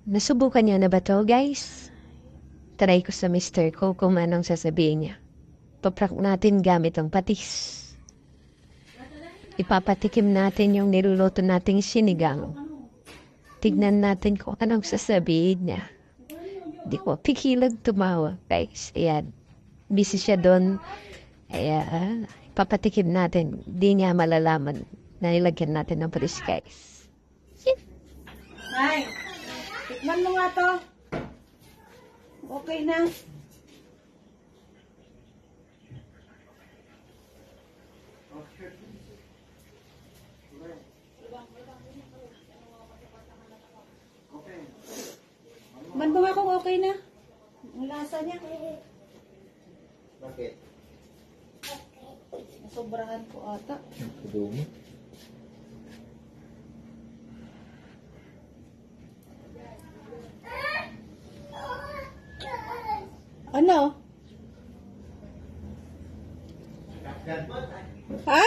Nasubukan niyo na ba to, guys? Try ko sa mister ko kung anong sasabihin niya. Paprak natin gamit ang patis. Ipapatikim natin yung niluluto nating sinigang. Tignan natin kung anong sasabihin niya. Di ko pikilang tumawa, guys. Ayan. Busy siya doon. Ayan. Papatikim natin. Di niya malalaman na ilagyan natin ng patis, guys. Nay, tikman mo nga to. Okay na. Man mo nga kung okay na. Ang lasa niya. Bakit? Sobrahan ko ata. Dumi. Ano? Ha?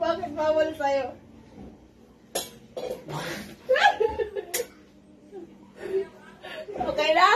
Bakit bawal sa'yo? Okay na?